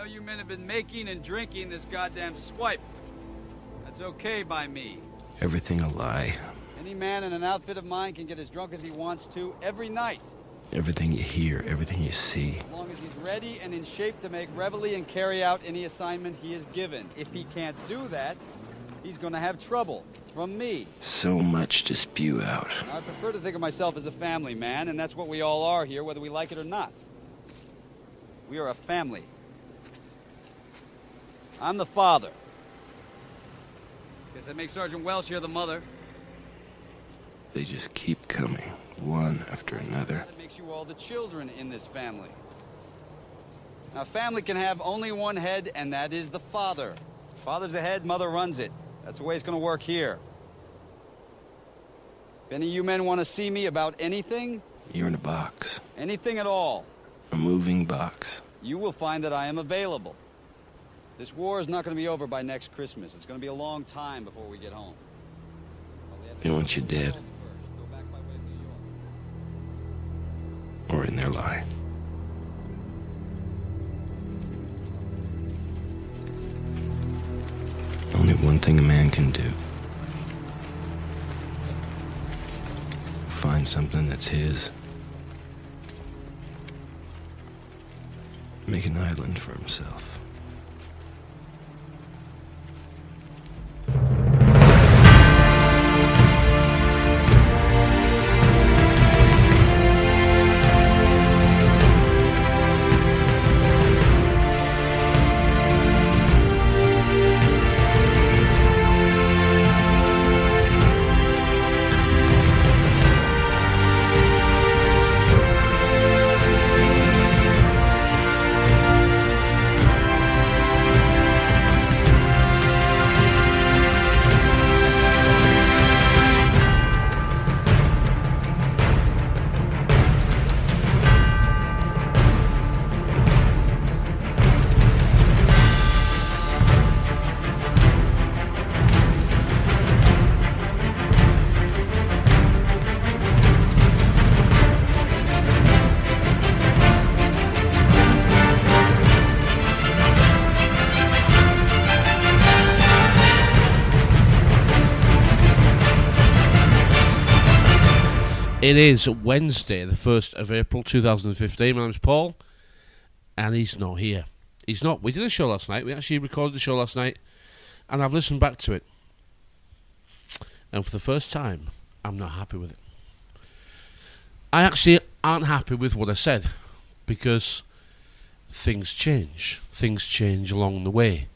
know you men have been making and drinking this goddamn SKYPE. That's okay by me. Everything a lie. Any man in an outfit of mine can get as drunk as he wants to every night. Everything you hear, everything you see. As long as he's ready and in shape to make reveille and carry out any assignment he is given. If he can't do that, he's going to have trouble from me. So much to spew out. I prefer to think of myself as a family man, and that's what we all are here, whether we like it or not. We are a family. I'm the father. Guess I make Sergeant Welsh here the mother. They just keep coming, one after another. That makes you all the children in this family. Now, a family can have only one head, and that is the father. Father's the head, mother runs it. That's the way it's going to work here. If any of you men want to see me about anything... You're in a box. Anything at all. A moving box. You will find that I am available. This war is not going to be over by next Christmas. It's going to be a long time before we get home. They want you dead. Or in their lie. Only one thing a man can do. Find something that's his. Make an island for himself. It is Wednesday, the 1st of April 2015. My name's Paul, and he's not here. He's not. We did a show last night. We actually recorded the show last night, and I've listened back to it. And for the first time, I'm not happy with it. I actually aren't happy with what I said, because things change. Things change along the way.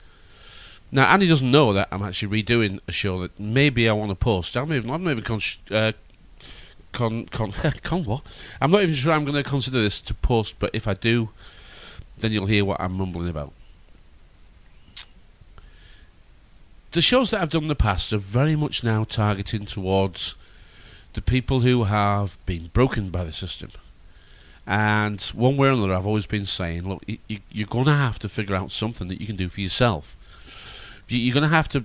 Now, Andy doesn't know that I'm actually redoing a show that maybe I want to post. I'm not even what? I'm not even sure I'm going to consider this to post, but if I do, then you'll hear what I'm mumbling about. The shows that I've done in the past are very much now targeting towards the people who have been broken by the system. And one way or another, I've always been saying, look, you're going to have to figure out something that you can do for yourself. You're going to have to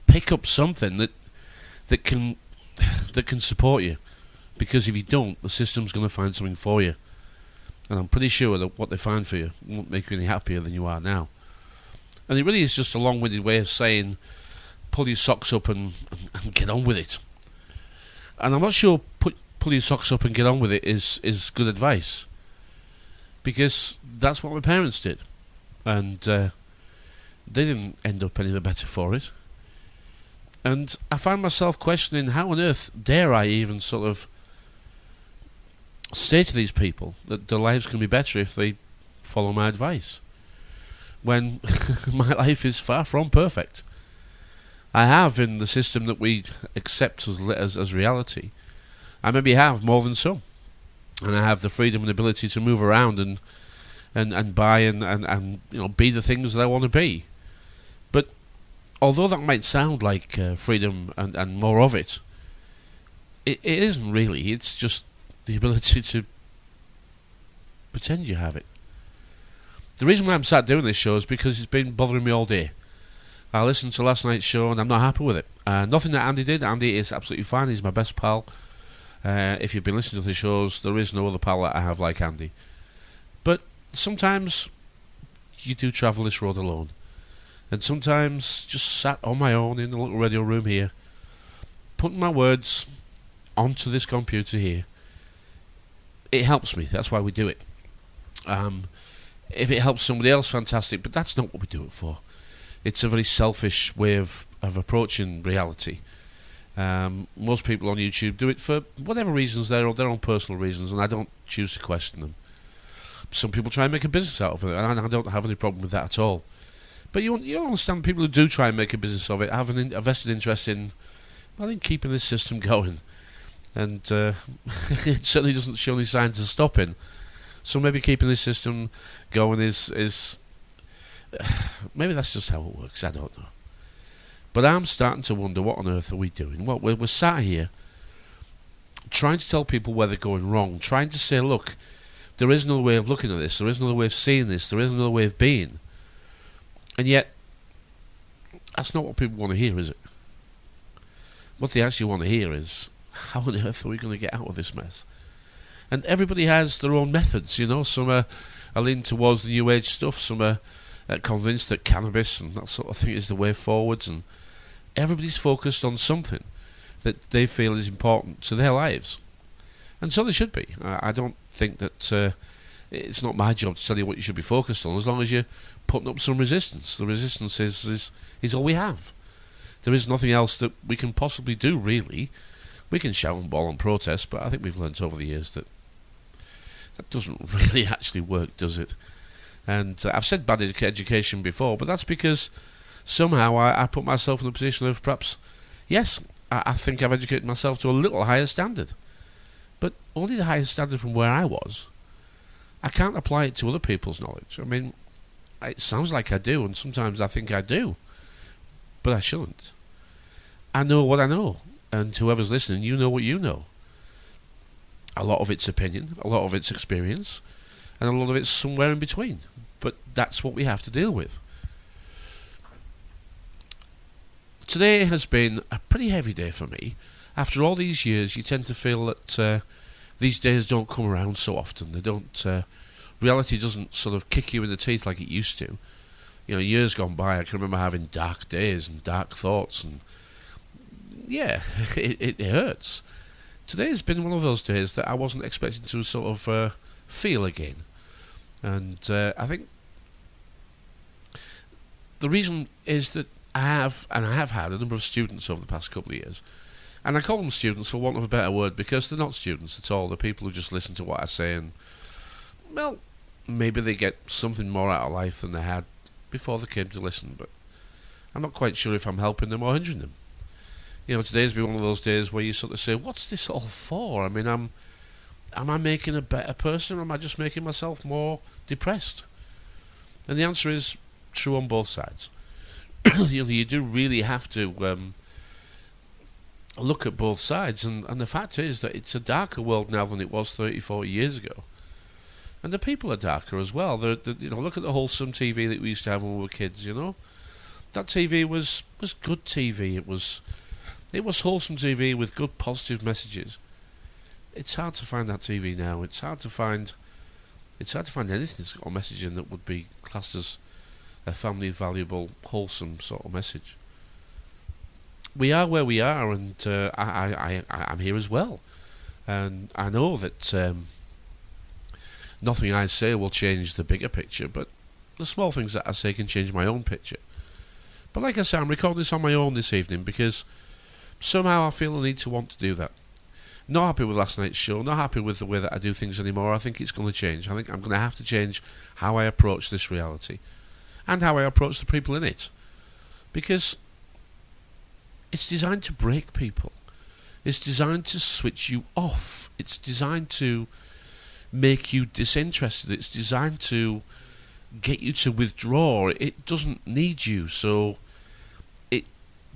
pick up something that can support you. Because if you don't, the system's going to find something for you. And I'm pretty sure that what they find for you won't make you any happier than you are now. And it really is just a long-winded way of saying, pull your socks up and get on with it. And I'm not sure pull your socks up and get on with it is good advice. Because that's what my parents did. And they didn't end up any the better for it. And I find myself questioning, how on earth dare I even sort of say to these people that their lives can be better if they follow my advice, when my life is far from perfect. I have, in the system that we accept as reality, I maybe have more than some, and I have the freedom and ability to move around and buy and you know, be the things that I want to be. But although that might sound like freedom and more of it, it isn't really. It's just the ability to pretend you have it. The reason why I'm sat doing this show is because it's been bothering me all day. I listened to last night's show and I'm not happy with it. Nothing that Andy did. Andy is absolutely fine. He's my best pal. If you've been listening to the shows, there is no other pal that I have like Andy. But sometimes you do travel this road alone. And sometimes just sat on my own in a little radio room here, putting my words onto this computer here, it helps me. That's why we do it. If it helps somebody else, fantastic, but that's not what we do it for. It's a very selfish way of approaching reality. Most people on YouTube do it for whatever reasons, their own personal reasons, and I don't choose to question them. Some people try and make a business out of it, and I don't have any problem with that at all. But you understand people who do try and make a business of it have a vested interest in keeping this system going. And it certainly doesn't show any signs of stopping. So maybe keeping this system going is maybe that's just how it works, I don't know. But I'm starting to wonder, what on earth are we doing? Well, we're sat here trying to tell people where they're going wrong, trying to say, look, there is another way of looking at this, there is another way of seeing this, there is another way of being. And yet, that's not what people want to hear, is it? What they actually want to hear is, how on earth are we going to get out of this mess? And everybody has their own methods, you know. Some are leaning towards the New Age stuff, some are convinced that cannabis and that sort of thing is the way forwards, and everybody's focused on something that they feel is important to their lives. And so they should be. I don't think that it's not my job to tell you what you should be focused on, as long as you're putting up some resistance. The resistance is all we have. There is nothing else that we can possibly do, really. We can shout and bawl and protest, but I think we've learnt over the years that doesn't really actually work, does it? And I've said bad education before, but that's because somehow I put myself in a position of perhaps, yes, I think I've educated myself to a little higher standard, but only the highest standard from where I was. I can't apply it to other people's knowledge. I mean, it sounds like I do, and sometimes I think I do, but I shouldn't. I know what I know, and whoever's listening, you know what you know. A lot of it's opinion, a lot of it's experience, and a lot of it's somewhere in between. But that's what we have to deal with. Today has been a pretty heavy day for me. After all these years, you tend to feel that these days don't come around so often. They don't. Reality doesn't sort of kick you in the teeth like it used to. You know, years gone by, I can remember having dark days and dark thoughts, and yeah, it hurts. Today has been one of those days that I wasn't expecting to sort of feel again. And I think the reason is that I have had a number of students over the past couple of years. And I call them students for want of a better word, because they're not students at all. They're people who just listen to what I say and, well, maybe they get something more out of life than they had before they came to listen. But I'm not quite sure if I'm helping them or hindering them. You know, today's been one of those days where you sort of say, what's this all for? I mean, am I making a better person, or am I just making myself more depressed? And the answer is true on both sides. You know, you do really have to look at both sides, and the fact is that it's a darker world now than it was 30, 40 years ago. And the people are darker as well. You know, look at the wholesome TV that we used to have when we were kids, you know. That TV was good TV. It was wholesome TV with good positive messages. It's hard to find that TV now. It's hard to find anything that's got a message in that would be classed as a family valuable, wholesome sort of message. We are where we are, and I'm here as well. And I know that nothing I say will change the bigger picture, but the small things that I say can change my own picture. But like I say, I'm recording this on my own this evening because somehow I feel a need to want to do that. Not happy with last night's show, not happy with the way that I do things anymore. I think it's going to change. I think I'm going to have to change how I approach this reality and how I approach the people in it. Because it's designed to break people. It's designed to switch you off. It's designed to make you disinterested. It's designed to get you to withdraw. It doesn't need you, so it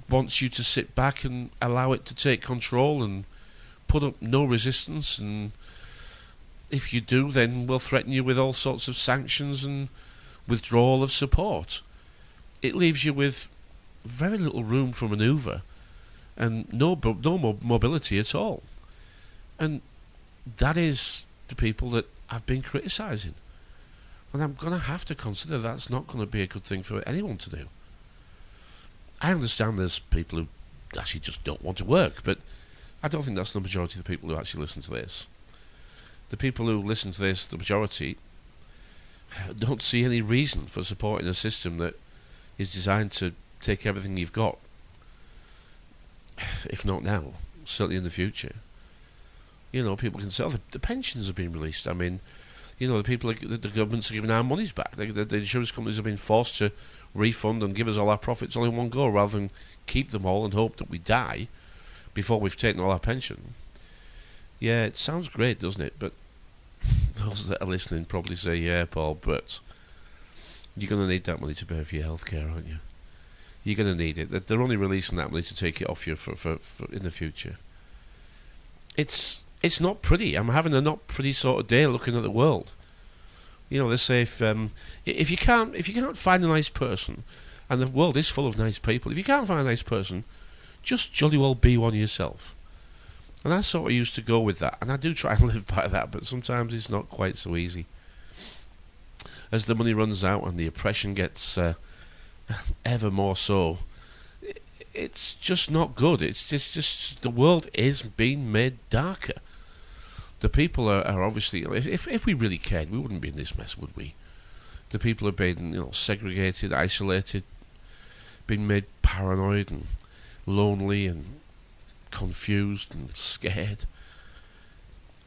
wants you to sit back and allow it to take control and put up no resistance, and if you do, then we'll threaten you with all sorts of sanctions and withdrawal of support. It leaves you with very little room for manoeuvre and no mobility at all. And that is the people that I've been criticising. And I'm going to have to consider that's not going to be a good thing for anyone to do. I understand there's people who actually just don't want to work, but I don't think that's the majority of the people who actually listen to this. The people who listen to this, the majority, don't see any reason for supporting a system that is designed to take everything you've got, if not now, certainly in the future. You know, people can say, oh, the pensions have been released. I mean, you know, the governments are giving our monies back. The insurance companies have been forced to refund and give us all our profits all in one go, rather than keep them all and hope that we die before we've taken all our pension. Yeah, it sounds great, doesn't it? But those that are listening probably say, yeah, Paul, but you're going to need that money to pay for your healthcare, aren't you? You're going to need it. They're only releasing that money to take it off you for in the future. It's not pretty. I'm having a not pretty sort of day looking at the world. You know, they say if you can't find a nice person, and the world is full of nice people, if you can't find a nice person, just jolly well be one yourself. And I sort of used to go with that, and I do try and live by that, but sometimes it's not quite so easy. As the money runs out and the oppression gets ever more so, it's just not good. It's just the world is being made darker. The people are obviously, if we really cared, we wouldn't be in this mess, would we? The people are being, you know, segregated, isolated, being made paranoid and lonely and confused and scared.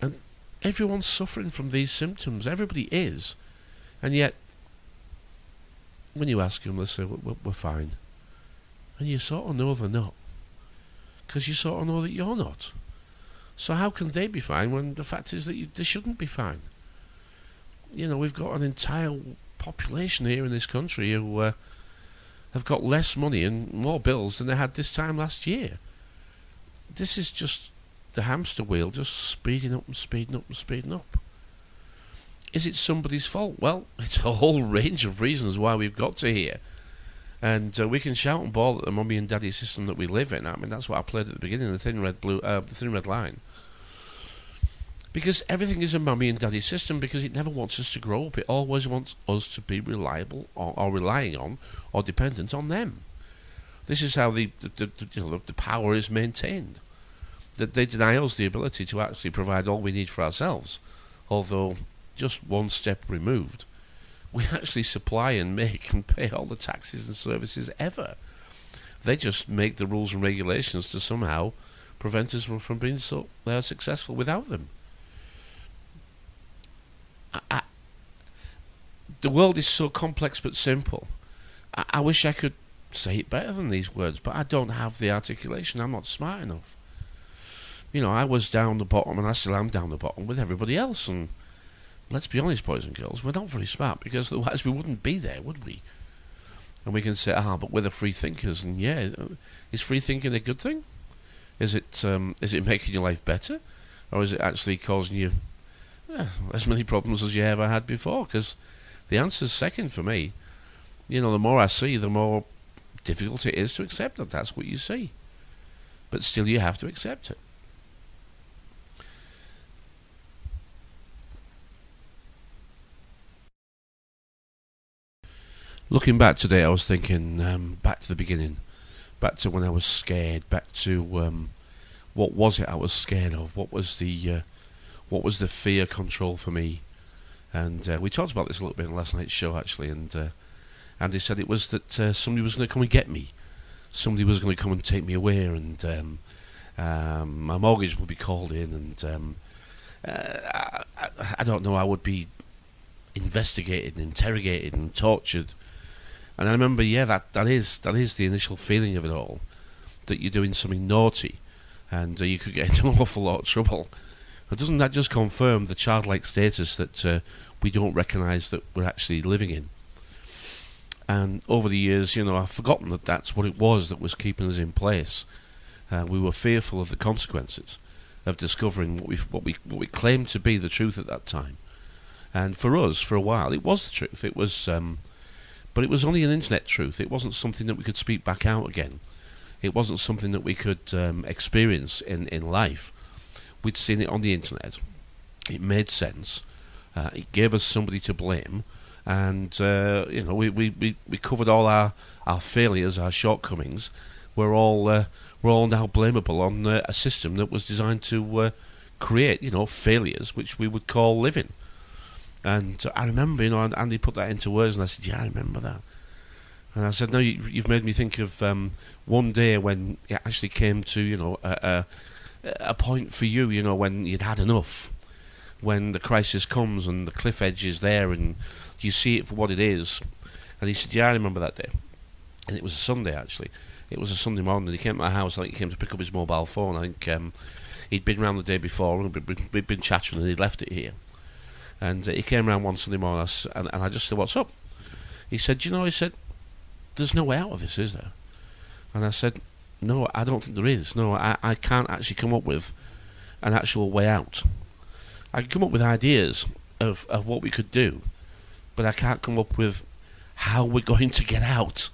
And everyone's suffering from these symptoms. Everybody is. And yet, when you ask them, they say, we're fine. And you sort of know they're not. Because you sort of know that you're not. So how can they be fine when the fact is that they shouldn't be fine? You know, we've got an entire population here in this country who have got less money and more bills than they had this time last year. This is just the hamster wheel just speeding up and speeding up and speeding up. Is it somebody's fault? Well, it's a whole range of reasons why we've got to here. And we can shout and bawl at the mummy and daddy system that we live in. I mean, that's what I played at the beginning, the thin red line. Because everything is a mummy and daddy system, because it never wants us to grow up. It always wants us to be reliable or relying on or dependent on them. This is how the power is maintained. That they deny us the ability to actually provide all we need for ourselves. Although, just one step removed, we actually supply and make and pay all the taxes and services ever. They just make the rules and regulations to somehow prevent us from being so successful without them. The world is so complex but simple. I wish I could say it better than these words, but I don't have the articulation. I'm not smart enough. You know, I was down the bottom, and I still am down the bottom with everybody else, and let's be honest, boys and girls, we're not very smart, because otherwise we wouldn't be there, would we? And we can say, but we're the free thinkers, and yeah, is free thinking a good thing? Is it making your life better? Or is it actually causing you as many problems as you ever had before? Because the answer's second for me. You know, the more I see, the more difficult it is to accept that that's what you see. But still you have to accept it. Looking back today, I was thinking back to the beginning, back to when I was scared, back to what was it I was scared of? What was the fear control for me? And we talked about this a little bit in last night's show, actually. And Andy said it was that somebody was going to come and get me, somebody was going to come and take me away, and my mortgage would be called in, and I don't know, I would be investigated, and interrogated, and tortured. And I remember, that is the initial feeling of it all, that you're doing something naughty, and you could get into an awful lot of trouble. But doesn't that just confirm the childlike status that we don't recognise that we're actually living in? And over the years, you know, I've forgotten that that's what it was that was keeping us in place. We were fearful of the consequences of discovering what we claimed to be the truth at that time. And for us, for a while, it was the truth. It was, but it was only an internet truth. It wasn't something that we could speak back out again. It wasn't something that we could experience in life. We'd seen it on the internet. It made sense. It gave us somebody to blame, And we covered all our failures, our shortcomings. We're all now blamable on a system that was designed to create failures, which we would call living. And I remember, Andy put that into words, and I said, yeah, I remember that. And I said, no, you've made me think of one day when it actually came to, a point for you, when you'd had enough, when the crisis comes and the cliff edge is there and you see it for what it is. And he said, yeah, I remember that day. And it was a Sunday, actually. It was a Sunday morning. He came to my house. I think he came to pick up his mobile phone. I think he'd been round the day before, and we'd been chattering, and he'd left it here. And he came round one Sunday morning, and I just said, what's up? He said, there's no way out of this, is there? And I said, no, I don't think there is. No, I can't actually come up with an actual way out. I can come up with ideas of what we could do, but I can't come up with how we're going to get out.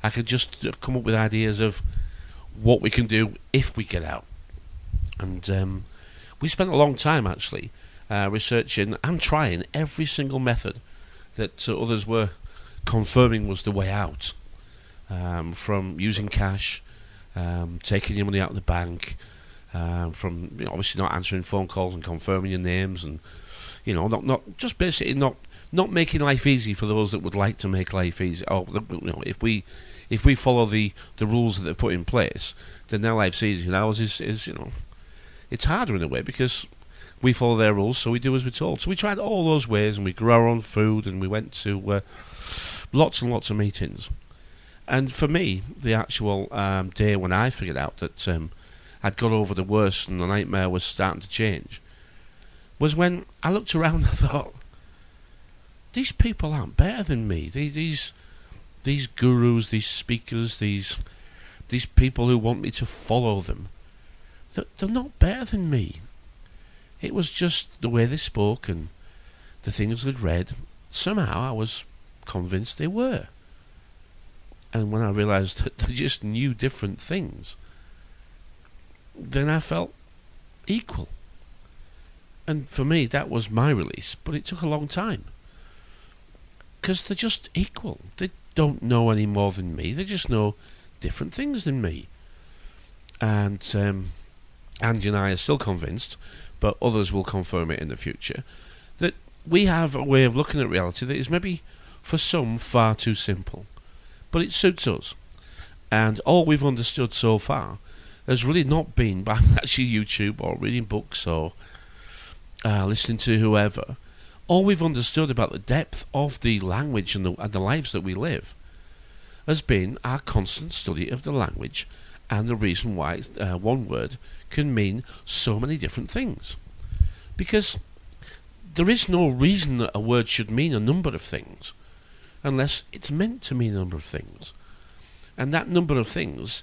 I could just come up with ideas of what we can do if we get out. And we spent a long time, actually, researching and trying every single method that others were confirming was the way out. From using cash, taking your money out of the bank, from obviously not answering phone calls and confirming your names, and not just basically not making life easy for those that would like to make life easy. Or if we follow the rules that they've put in place, then their life's easy. And ours is it's harder in a way because we follow their rules, so we do as we're told. So we tried all those ways, and we grew our own food, and we went to lots and lots of meetings. And for me, the actual day when I figured out that I'd got over the worst and the nightmare was starting to change was when I looked around and I thought, these people aren't better than me. These gurus, these speakers, these people who want me to follow them, they're not better than me. It was just the way they spoke and the things I'd read. Somehow I was convinced they were. And when I realised that they just knew different things, then I felt equal. And for me, that was my release. But it took a long time. Because they're just equal. They don't know any more than me. They just know different things than me. And Andy and I are still convinced, but others will confirm it in the future, that we have a way of looking at reality that is maybe, for some, far too simple. But it suits us. And all we've understood so far has really not been by actually YouTube or reading books or listening to whoever. All we've understood about the depth of the language and the lives that we live has been our constant study of the language and the reason why one word can mean so many different things. Because there is no reason that a word should mean a number of things unless it's meant to mean a number of things. And that number of things,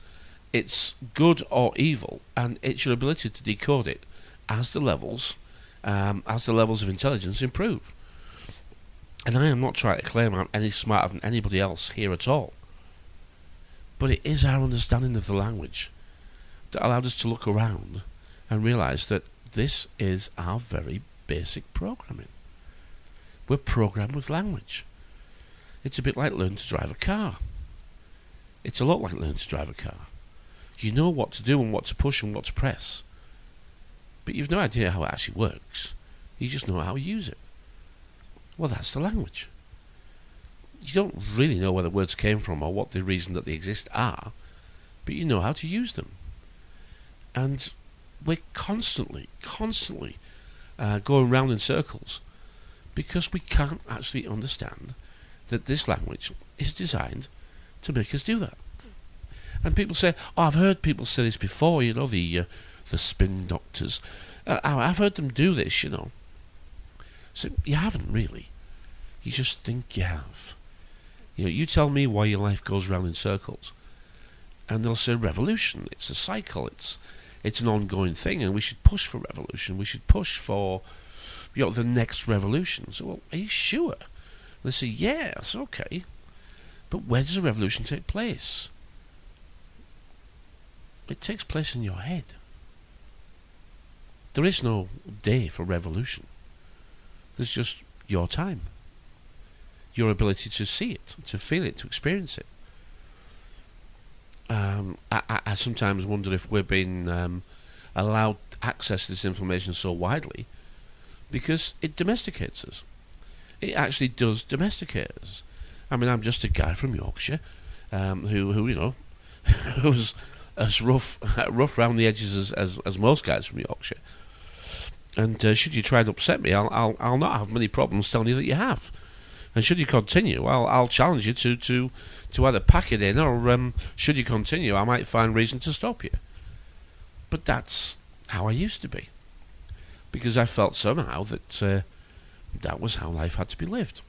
it's good or evil, and it's your ability to decode it as the levels of intelligence improve. And I am not trying to claim I'm any smarter than anybody else here at all. But it is our understanding of the language that allowed us to look around and realise that this is our very basic programming. We're programmed with language. It's a bit like learning to drive a car. It's a lot like learning to drive a car. You know what to do and what to push and what to press. But you've no idea how it actually works. You just know how to use it. Well, that's the language. You don't really know where the words came from or what the reason that they exist are, but you know how to use them. And we're constantly going round in circles because we can't actually understand that this language is designed to make us do that. And people say, oh, I've heard people say this before, the spin doctors. I've heard them do this, So you haven't really. You just think you have. You tell me why your life goes round in circles, and they'll say revolution. It's a cycle. It's an ongoing thing, and we should push for revolution. We should push for the next revolution. So, well, are you sure? They say, yes, okay. But where does a revolution take place? It takes place in your head. There is no day for revolution. There's just your time. your ability to see it, to feel it, to experience it. I sometimes wonder if we're being allowed access to this information so widely because it domesticates us. It actually does domesticate us. I mean, I'm just a guy from Yorkshire who you know, who's as rough round the edges as most guys from Yorkshire. And should you try to upset me, I'll not have many problems telling you that you have. And should you continue, I'll challenge you to either pack it in, or should you continue, I might find reason to stop you. But that's how I used to be, because I felt somehow that that was how life had to be lived.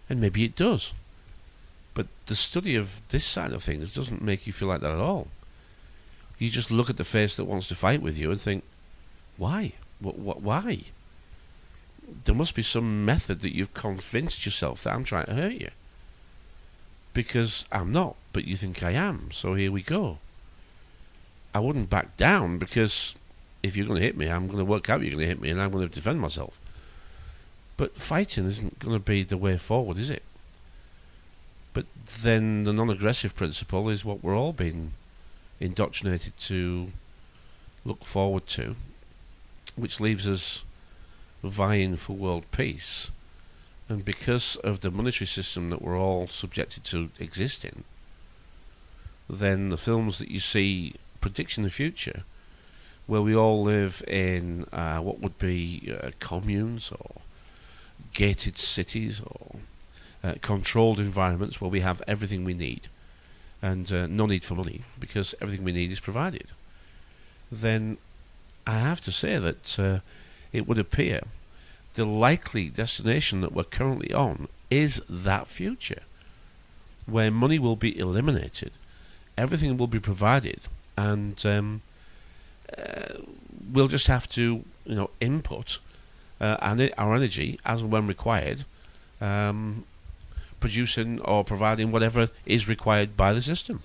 And maybe it does. But the study of this side of things doesn't make you feel like that at all. You just look at the face that wants to fight with you and think, why? Why? There must be some method that you've convinced yourself that I'm trying to hurt you. Because I'm not, but you think I am, so here we go. I wouldn't back down, because if you're going to hit me, I'm going to work out you're going to hit me, and I'm going to defend myself. But fighting isn't going to be the way forward, is it? But then the non-aggressive principle is what we're all being indoctrinated to look forward to, which leaves us vying for world peace. And because of the monetary system that we're all subjected to exist in, then the films that you see predicting the future, where we all live in what would be communes or gated cities or controlled environments where we have everything we need and no need for money because everything we need is provided, then I have to say that it would appear the likely destination that we're currently on is that future, where money will be eliminated, everything will be provided, and we'll just have to, input our energy as and when required, producing or providing whatever is required by the system.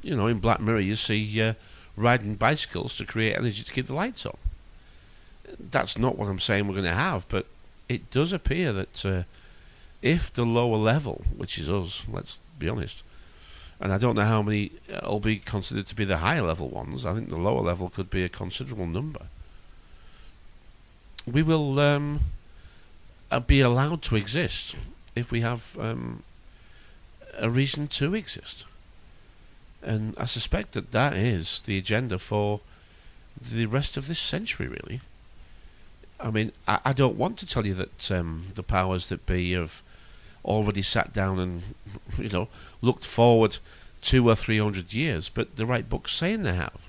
In Black Mirror you see riding bicycles to create energy to keep the lights on. That's not what I'm saying we're going to have, but it does appear that if the lower level, which is us, let's be honest, and I don't know how many will be considered to be the higher level ones, I think the lower level could be a considerable number, we will be allowed to exist if we have a reason to exist. And I suspect that is the agenda for the rest of this century, really. I mean, I don't want to tell you that the powers that be have already sat down and, looked forward 200 or 300 years, but the right book's saying they have.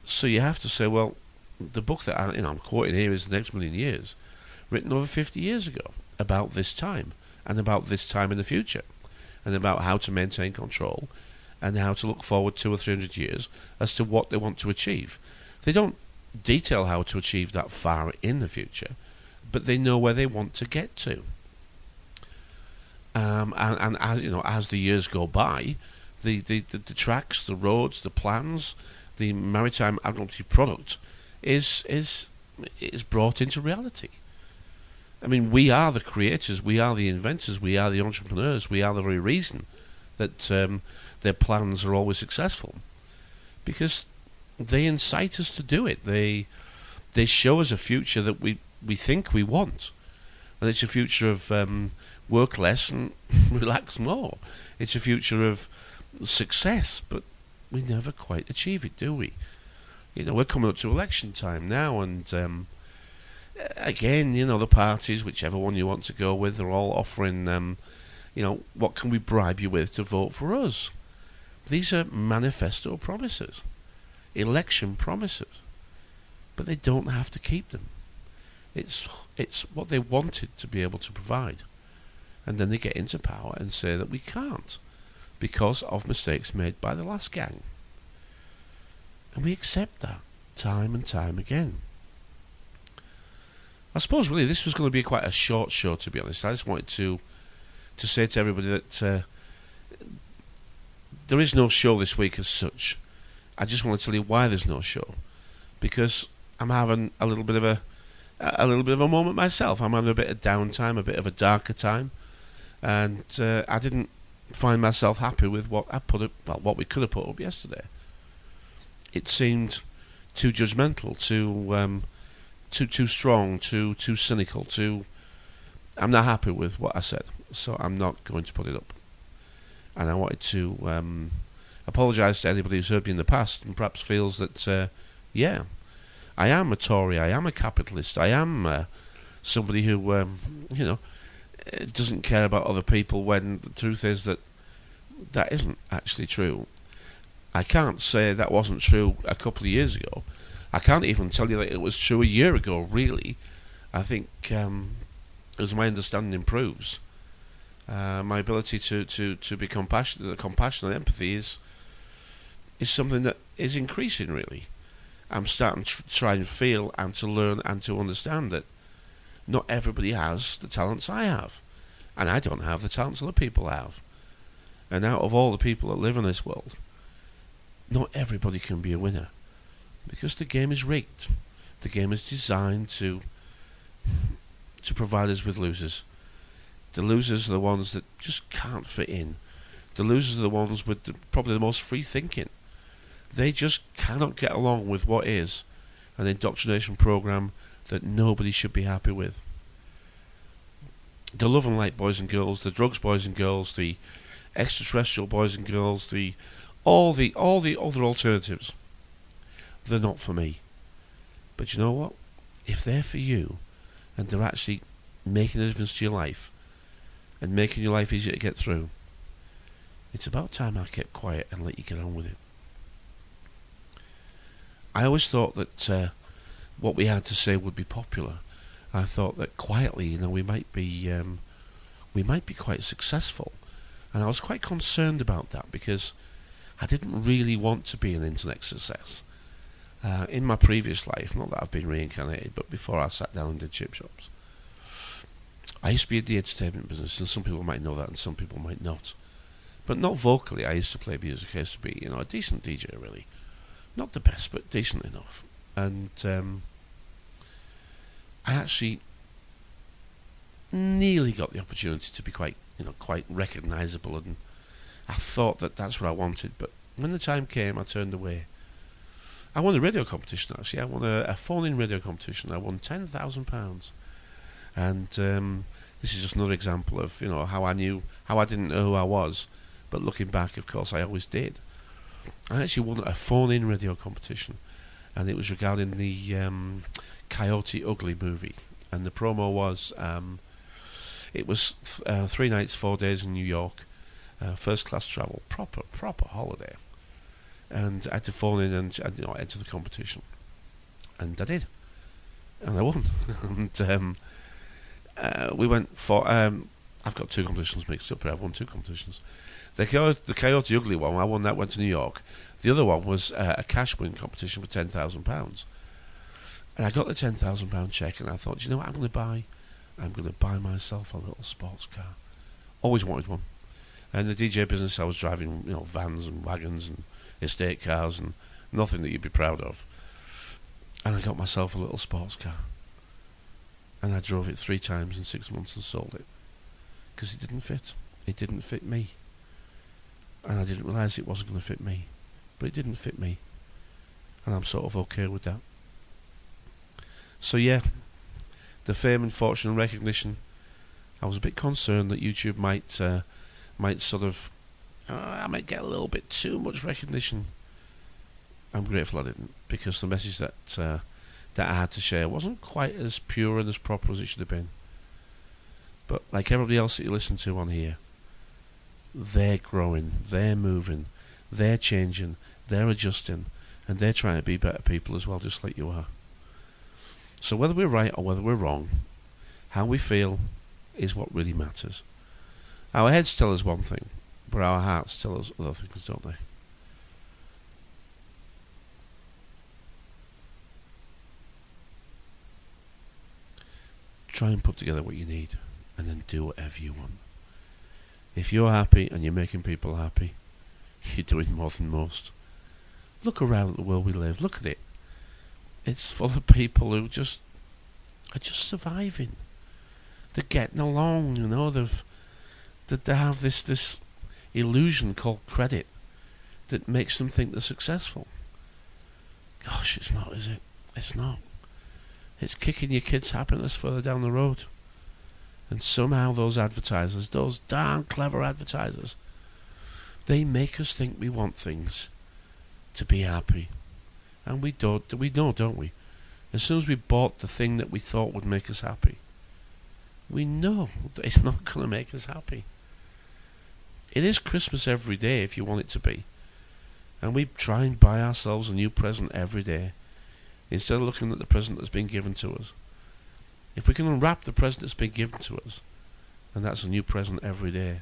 So you have to say, well, the book that I'm quoting here is The Next Million Years, written over 50 years ago, about this time, and about this time in the future, and about how to maintain control, and how to look forward 200 or 300 years as to what they want to achieve. They don't detail how to achieve that far in the future, but they know where they want to get to. And as the years go by, the tracks, the roads, the plans, the maritime admiralty product is brought into reality. I mean, we are the creators, we are the inventors, we are the entrepreneurs, we are the very reason that their plans are always successful, because they incite us to do it. They show us a future that we think we want, and it's a future of work less and relax more. It's a future of success, but we never quite achieve it, do we? We're coming up to election time now, and again, the parties, whichever one you want to go with, they're all offering, what can we bribe you with to vote for us? These are manifesto promises, election promises, but they don't have to keep them. It's what they wanted to be able to provide, and then they get into power and say that we can't because of mistakes made by the last gang, and we accept that time and time again. I suppose really this was going to be quite a short show, to be honest. I just wanted to say to everybody that there is no show this week as such. I just want to tell you why there's no show, because I'm having a little bit of a little bit of a moment myself. I'm having a bit of downtime, a bit of a darker time, and I didn't find myself happy with what what we could have put up yesterday. It seemed too judgmental, too strong, too cynical. I'm not happy with what I said, so I'm not going to put it up. And I wanted to apologise to anybody who's heard me in the past and perhaps feels that, I am a Tory, I am a capitalist, I am somebody who, doesn't care about other people, when the truth is that isn't actually true. I can't say that wasn't true a couple of years ago. I can't even tell you that it was true a year ago, really. I think as my understanding improves, my ability to be compassionate and empathy is something that is increasing, really. I'm starting to try and feel and to learn and to understand that not everybody has the talents I have, and I don't have the talents other people have. And out of all the people that live in this world, not everybody can be a winner, because the game is rigged. The game is designed to provide us with losers. The losers are the ones that just can't fit in. The losers are the ones with probably the most free thinking. They just cannot get along with what is an indoctrination program that nobody should be happy with. The love and light boys and girls, the drugs boys and girls, the extraterrestrial boys and girls, all the other alternatives, they're not for me. But you know what? If they're for you, and they're actually making a difference to your life, and making your life easier to get through, it's about time I kept quiet and let you get on with it. I always thought that what we had to say would be popular. I thought that quietly, we might be quite successful, and I was quite concerned about that, because I didn't really want to be an internet success. In my previous life, not that I've been reincarnated, but before I sat down and did chip shops, I used to be in the entertainment business, and some people might know that and some people might not. But not vocally. I used to play music. I used to be, a decent DJ, really. Not the best, but decent enough. And I actually nearly got the opportunity to be quite recognisable, and I thought that that's what I wanted. But when the time came, I turned away. I won a radio competition, actually. I won a phone-in radio competition. I won £10,000. And this is just another example of how I didn't know who I was, but looking back, of course, I always did. I actually won a phone-in radio competition, and it was regarding the Coyote Ugly movie, and the promo was it was 3 nights, 4 days in New York, first class travel, proper holiday, and I had to phone in and enter the competition, and I did, and I won. And we went for I've got 2 competitions mixed up, but I've won 2 competitions. The Coyote Ugly one, I won that, went to New York. The other one was a cash win competition for £10,000. And I got the £10,000 cheque, and I thought, what I'm going to buy? I'm going to buy myself a little sports car. Always wanted one. And the DJ business, I was driving, vans and wagons and estate cars and nothing that you'd be proud of. And I got myself a little sports car. And I drove it 3 times in 6 months and sold it. Because it didn't fit. It didn't fit me. And I didn't realise it wasn't going to fit me. But it didn't fit me. And I'm sort of okay with that. So yeah, the fame and fortune and recognition, I was a bit concerned that YouTube might sort of, I might get a little bit too much recognition. I'm grateful I didn't, because the message that I had to share wasn't quite as pure and as proper as it should have been. But like everybody else that you listen to on here, they're growing, they're moving, they're changing, they're adjusting, and they're trying to be better people as well, just like you are. So whether we're right or whether we're wrong, how we feel is what really matters. Our heads tell us one thing, but our hearts tell us other things, don't they? Try and put together what you need, and then do whatever you want. If you're happy and you're making people happy, you're doing more than most. Look around at the world we live. Look at it. It's full of people who just are just surviving. They're getting along, you know. They have this illusion called credit that makes them think they're successful. Gosh, it's not, is it? It's not. It's kicking your kids' happiness further down the road. And somehow those advertisers, those darn clever advertisers, they make us think we want things to be happy. And we know, don't we? As soon as we bought the thing that we thought would make us happy, we know that it's not going to make us happy. It is Christmas every day if you want it to be. And we try and buy ourselves a new present every day, instead of looking at the present that's been given to us. If we can unwrap the present that's been given to us, and that's a new present every day,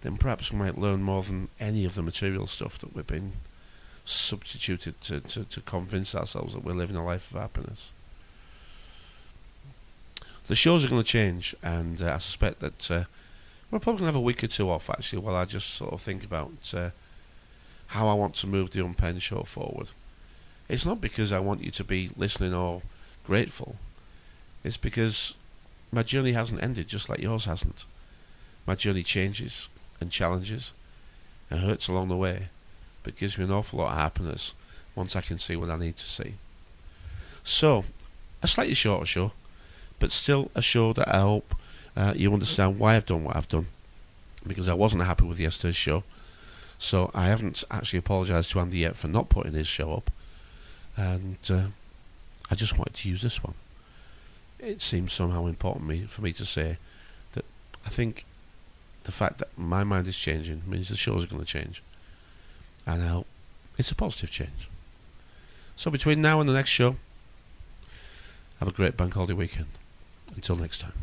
then perhaps we might learn more than any of the material stuff that we've been substituted to convince ourselves that we're living a life of happiness. The shows are going to change, and I suspect that we're probably going to have a week or two off, actually, while I just sort of think about how I want to move the Unpenned Show forward. It's not because I want you to be listening or grateful. It's because my journey hasn't ended, just like yours hasn't. My journey changes and challenges and hurts along the way, but gives me an awful lot of happiness once I can see what I need to see. So, a slightly shorter show, but still a show that I hope you understand why I've done what I've done, because I wasn't happy with yesterday's show. So I haven't actually apologised to Andy yet for not putting his show up, and I just wanted to use this one. It seems somehow important for me to say that I think the fact that my mind is changing means the shows are going to change, and I hope it's a positive change. So between now and the next show, have a great bank holiday weekend. Until next time.